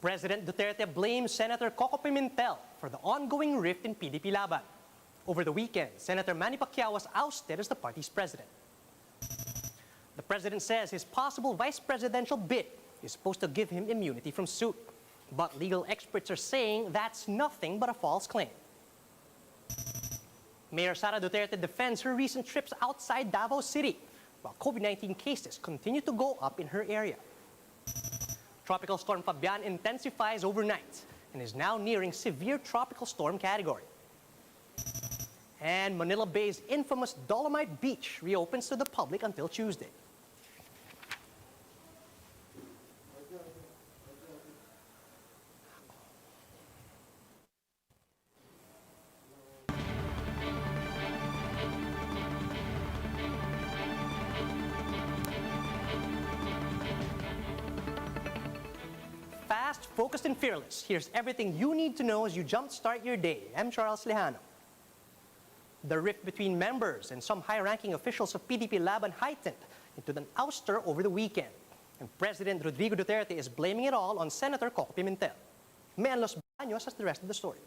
President Duterte blames Senator Coco Pimental for the ongoing rift in PDP-Laban. Over the weekend, Senator Manny Pacquiao was ousted as the party's president. The president says his possible vice presidential bid is supposed to give him immunity from suit. But legal experts are saying that's nothing but a false claim. Mayor Sara Duterte defends her recent trips outside Davao City, while COVID-19 cases continue to go up in her area. Tropical Storm Fabian intensifies overnight and is now nearing severe tropical storm category. And Manila Bay's infamous Dolomite Beach reopens to the public until Tuesday. Fast, focused, and fearless. Here's everything you need to know as you jumpstart your day. I'm Charles Lejano. The rift between members and some high-ranking officials of PDP-Laban heightened into an ouster over the weekend. And President Rodrigo Duterte is blaming it all on Senator Coco Pimental. Mean Los Baños has the rest of the story.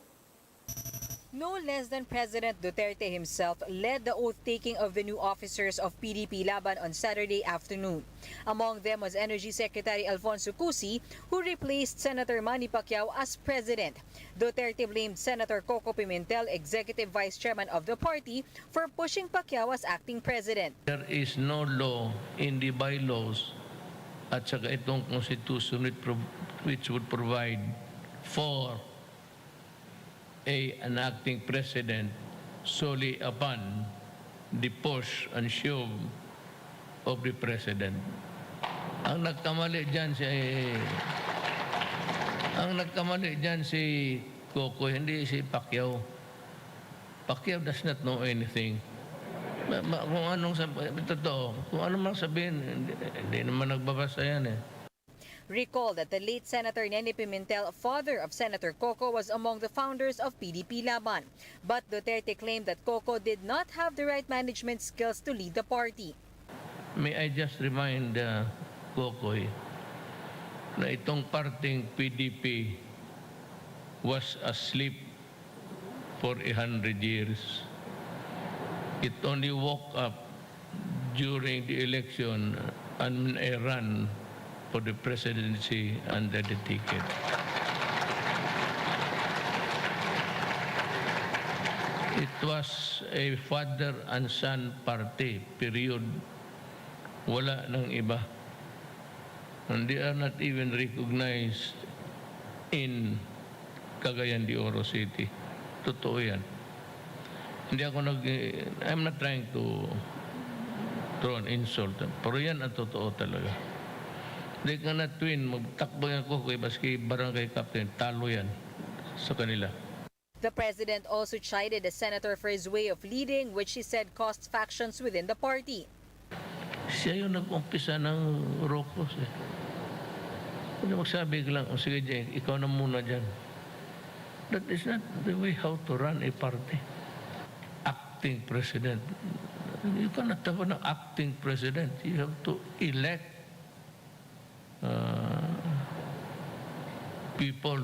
No less than President Duterte himself led the oath-taking of the new officers of PDP-Laban on Saturday afternoon. Among them was Energy Secretary Alfonso Cusi, who replaced Senator Manny Pacquiao as president. Duterte blamed Senator Coco Pimental, executive vice chairman of the party, for pushing Pacquiao as acting president. There is no law in the bylaws at saka itong constitution which would provide for an acting president solely upon the push and shove of the president. Ang nagkamali dyan si Coco, hindi si Pacquiao. Pacquiao does not know anything. Kung anong totoo, kung ano mang sabihin, hindi naman nagbabasa yan eh. Recall that the late Senator Nene Pimentel, father of Senator Coco, was among the founders of PDP-Laban. But Duterte claimed that Coco did not have the right management skills to lead the party. May I just remind Coco na itong parting PDP was asleep for 100 years. It only woke up during the election and a run for the presidency under the ticket. It was a father and son party, period. Wala nang iba. And they are not even recognized in Cagayan de Oro City. Totoo yan. I'm not trying to throw an insult. Pero yan ang totoo talaga. They cannot win. Magtakbo yan ko kay baski barangay captain. Talo yan sa kanila. The president also chided the senator for his way of leading, which he said caused factions within the party. Siya yung nag-umpisa ng Rocos eh. Kung magsabi ka lang, sige dyan, ikaw na muna dyan. That is not the way how to run a party. Acting president. You cannot have an acting president. You have to elect people.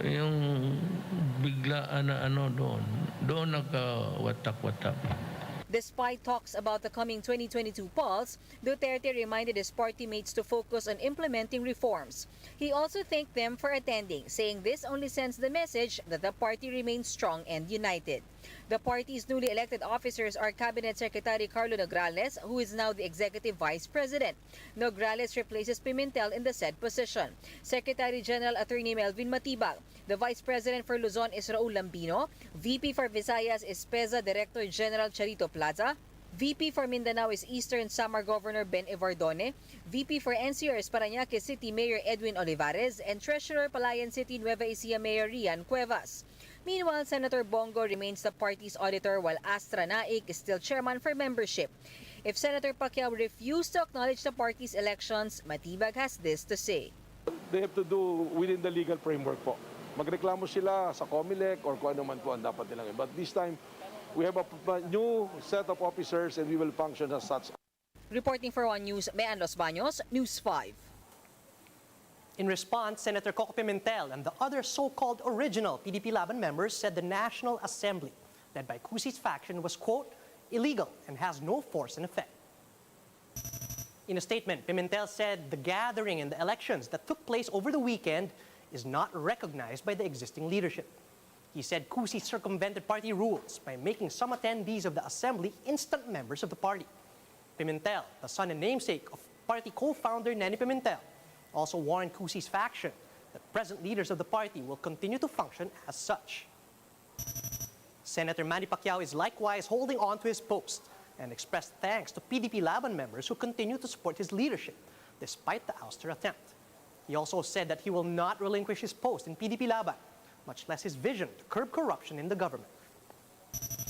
Yung biglaan na doon nagka-watak-watak. Despite talks about the coming 2022 polls, Duterte reminded his party mates to focus on implementing reforms. He also thanked them for attending, saying this only sends the message that the party remains strong and united. The party's newly elected officers are Cabinet Secretary Carlo Nograles, who is now the Executive Vice President. Nograles replaces Pimentel in the said position. Secretary General Attorney Melvin Matibag. The Vice President for Luzon is Raul Lambino. VP for Visayas is PEZA Director General Charito Plaza. VP for Mindanao is Eastern Samar Governor Ben Evardone. VP for NCR is Parañaque City Mayor Edwin Olivares. And Treasurer Palayan City Nueva Ecija Mayor Rian Cuevas. Meanwhile, Senator Bongo remains the party's auditor while Astra Naik is still chairman for membership. If Senator Pacquiao refused to acknowledge the party's elections, Matibag has this to say. They have to do within the legal framework po. Magreklamo sila sa COMELEC or kung ano man po ang dapat nilang. But this time, we have a new set of officers and we will function as such. Reporting for One News, Mean Los Baños, News 5. In response, Senator Coco Pimental and the other so-called original PDP-Laban members said the National Assembly, led by Cusi's faction, was, quote, illegal and has no force and effect. In a statement, Pimental said the gathering and the elections that took place over the weekend is not recognized by the existing leadership. He said Cusi circumvented party rules by making some attendees of the assembly instant members of the party. Pimental, the son and namesake of party co-founder Neni Pimental, also warned Cusi's faction that present leaders of the party will continue to function as such. Senator Manny Pacquiao is likewise holding on to his post and expressed thanks to PDP-Laban members who continue to support his leadership despite the ouster attempt. He also said that he will not relinquish his post in PDP-Laban, much less his vision to curb corruption in the government.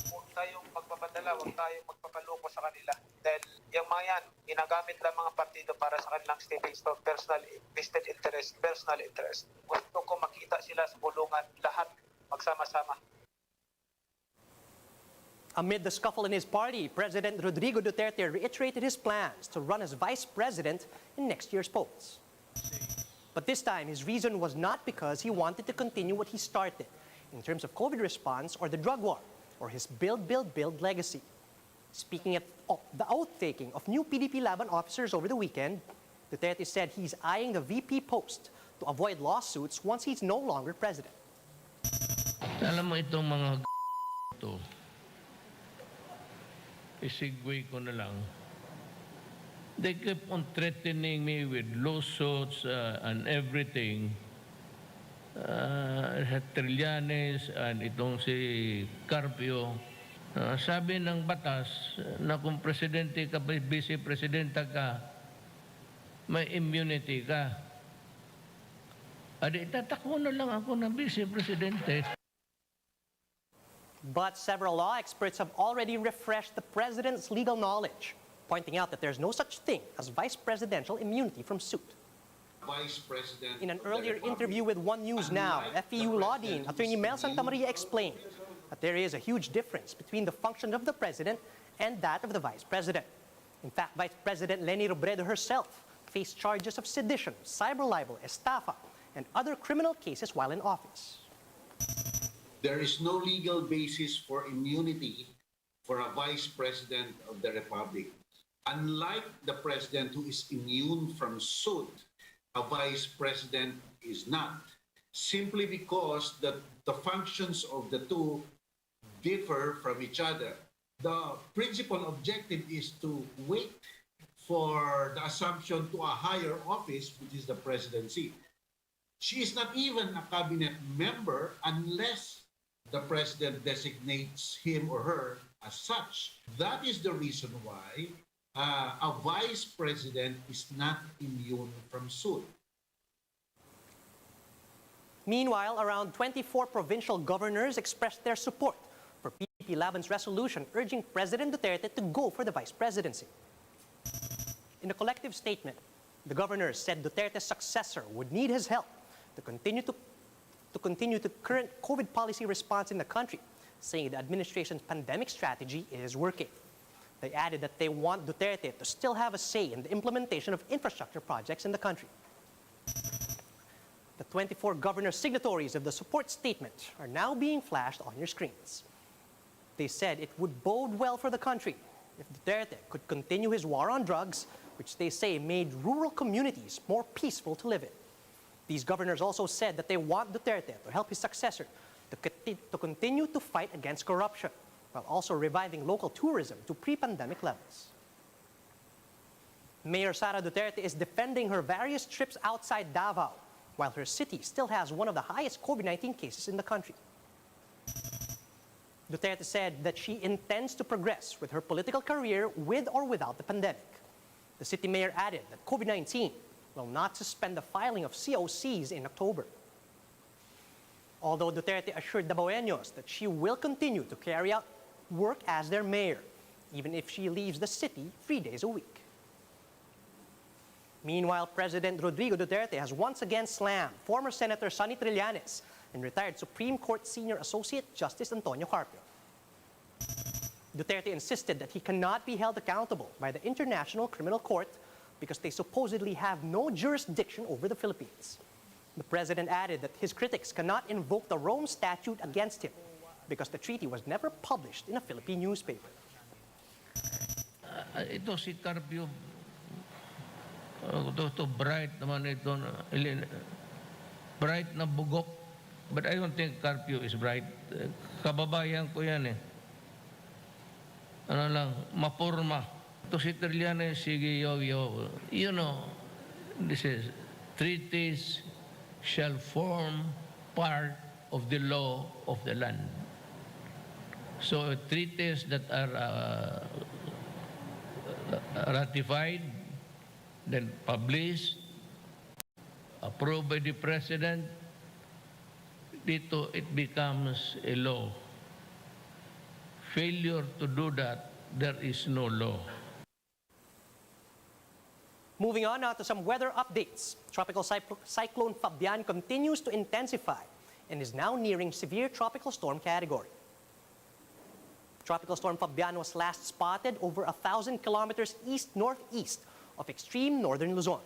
Huwag tayong magpapadala, huwag tayong magpapaloko sa kanila. Dahil yung mga yan, ginagamit lang mga partido para sa kanilang stepping stone, personal vested interest, personal interest. Gusto ko makita sila sa bulungan, lahat magsama-sama. Amid the scuffle in his party, President Rodrigo Duterte reiterated his plans to run as vice president in next year's polls. But this time, his reason was not because he wanted to continue what he started in terms of COVID response or the drug war, or his build, build, build legacy. Speaking of the oath-taking of new PDP-Laban officers over the weekend, Duterte said he's eyeing the VP post to avoid lawsuits once he's no longer president. Alam mo itong mga to, isigway ko na lang. They keep on threatening me with lawsuits and everything. Trillanes and itong si Carpio. Sabi ng batas na kung presidente ka, vice-presidenta ka, may immunity ka. Adi, tatakbo na lang ako ng vice-presidente. But several law experts have already refreshed the president's legal knowledge, pointing out that there's no such thing as vice presidential immunity from suit. Vice President In an earlier interview with One News Now, FEU Law Dean Attorney Mel Santamaria explained that there is a huge difference between the function of the president and that of the vice president. In fact, Vice President Leni Robredo herself faced charges of sedition, cyber libel, estafa, and other criminal cases while in office. There is no legal basis for immunity for a Vice President of the Republic. Unlike the President who is immune from suit, a Vice President is not, simply because the functions of the two differ from each other. The principal objective is to wait for the assumption to a higher office, which is the presidency. She is not even a cabinet member unless the president designates him or her as such. That is the reason why a vice president is not immune from suit. Meanwhile, around 24 provincial governors expressed their support for PDP-Laban's resolution urging President Duterte to go for the vice presidency. In a collective statement, the governors said Duterte's successor would need his help to continue the current COVID policy response in the country, saying the administration's pandemic strategy is working. They added that they want Duterte to still have a say in the implementation of infrastructure projects in the country. The 24 governor signatories of the support statement are now being flashed on your screens. They said it would bode well for the country if Duterte could continue his war on drugs, which they say made rural communities more peaceful to live in. These governors also said that they want Duterte to help his successor to continue to fight against corruption, while also reviving local tourism to pre-pandemic levels. Mayor Sara Duterte is defending her various trips outside Davao, while her city still has one of the highest COVID-19 cases in the country. Duterte said that she intends to progress with her political career with or without the pandemic. The city mayor added that COVID-19 will not suspend the filing of COCs in October. Although Duterte assured Davaoeños that she will continue to carry out work as their mayor, even if she leaves the city 3 days a week. Meanwhile, President Rodrigo Duterte has once again slammed former Senator Sonny Trillanes and retired Supreme Court Senior Associate Justice Antonio Carpio. Duterte insisted that he cannot be held accountable by the International Criminal Court because they supposedly have no jurisdiction over the Philippines. The president added that his critics cannot invoke the Rome Statute against him because the treaty was never published in a Philippine newspaper. Ito si Carpio, ito bright naman ito, bright na bugok. But I don't think Carpio is bright. Kababayan ko yan eh. Ano lang, mapurma. Ito si Trillanes, sige, yo. You know, this is, treaties shall form part of the law of the land. So treaties that are ratified, then published, approved by the President, dito it becomes a law. Failure to do that, there is no law. Moving on now to some weather updates. Tropical cyclone Fabian continues to intensify and is now nearing severe tropical storm category. Tropical storm Fabian was last spotted over 1,000 kilometers east-northeast of extreme northern Luzon.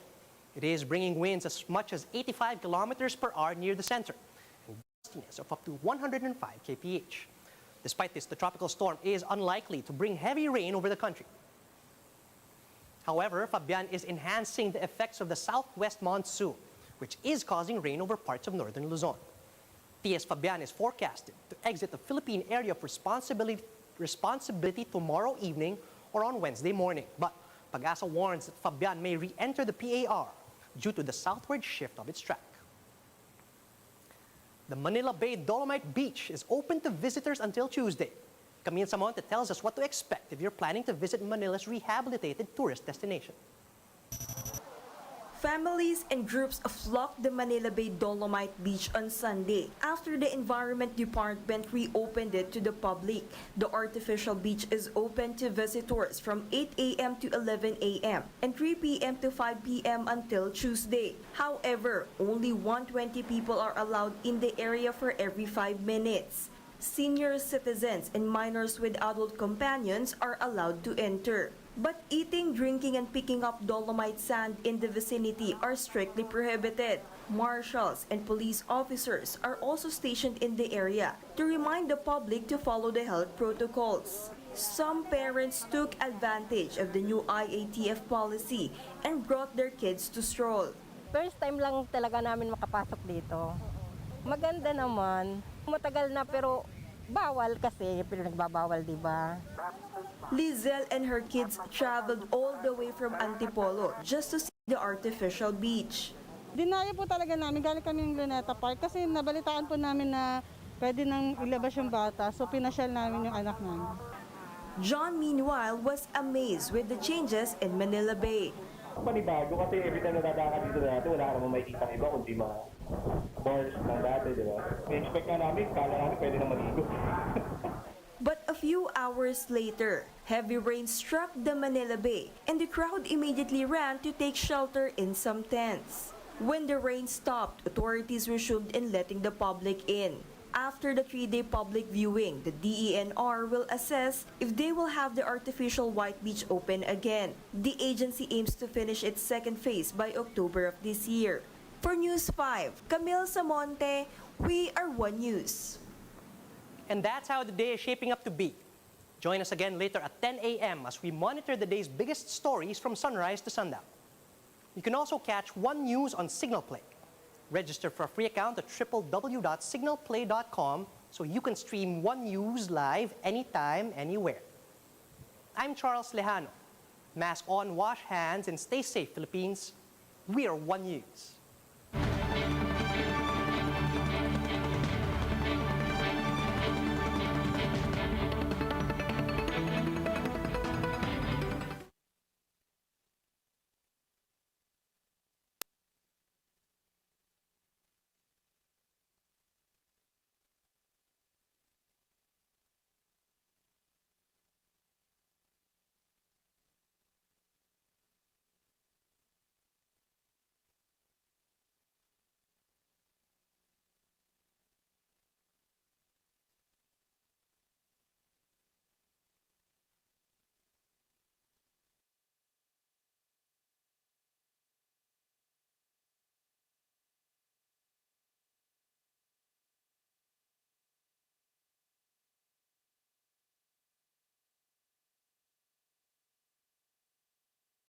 It is bringing winds as much as 85 kilometers per hour near the center and gustiness of up to 105 kph. Despite this, the tropical storm is unlikely to bring heavy rain over the country. However, Fabian is enhancing the effects of the southwest monsoon, which is causing rain over parts of northern Luzon. TS Fabian is forecasted to exit the Philippine area of responsibility tomorrow evening or on Wednesday morning. But Pag-asa warns that Fabian may re-enter the PAR due to the southward shift of its track. The Manila Bay Dolomite Beach is open to visitors until Tuesday. Camille Samonte tells us what to expect if you're planning to visit Manila's rehabilitated tourist destination. Families and groups flocked the Manila Bay Dolomite Beach on Sunday after the Environment Department reopened it to the public. The artificial beach is open to visitors from 8 a.m. to 11 a.m. and 3 p.m. to 5 p.m. until Tuesday. However, only 120 people are allowed in the area for every 5 minutes. Senior citizens and minors with adult companions are allowed to enter. But eating, drinking, and picking up dolomite sand in the vicinity are strictly prohibited. Marshals and police officers are also stationed in the area to remind the public to follow the health protocols. Some parents took advantage of the new IATF policy and brought their kids to stroll. First time lang talaga namin makapasok dito. Maganda naman. Matagal na pero bawal kasi, pero nagbabawal, di ba? Lizelle and her kids traveled all the way from Antipolo just to see the artificial beach. Dinaya po talaga namin, galing kami ng Luneta Park kasi nabalitaan po namin na pwede nang ilabas yung bata, so pinasyal namin yung anak namin. John, meanwhile, was amazed with the changes in Manila Bay. Panibago kasi every time nadadaan dito natin, wala ka naman makikita iba kundi mga bars ng dati, di ba? I-expect na namin, kala namin pwede na maligo. But a few hours later, heavy rain struck the Manila Bay and the crowd immediately ran to take shelter in some tents. When the rain stopped, authorities resumed in letting the public in. After the 3-day public viewing, the DENR will assess if they will have the artificial white beach open again. The agency aims to finish its second phase by October of this year. For News 5, Camille Samonte, we are One News. And that's how the day is shaping up to be. Join us again later at 10 a.m. as we monitor the day's biggest stories from sunrise to sundown. You can also catch One News on Signal Play. Register for a free account at www.signalplay.com so you can stream One News live anytime, anywhere. I'm Charles Lejano. Mask on, wash hands, and stay safe, Philippines. We are One News.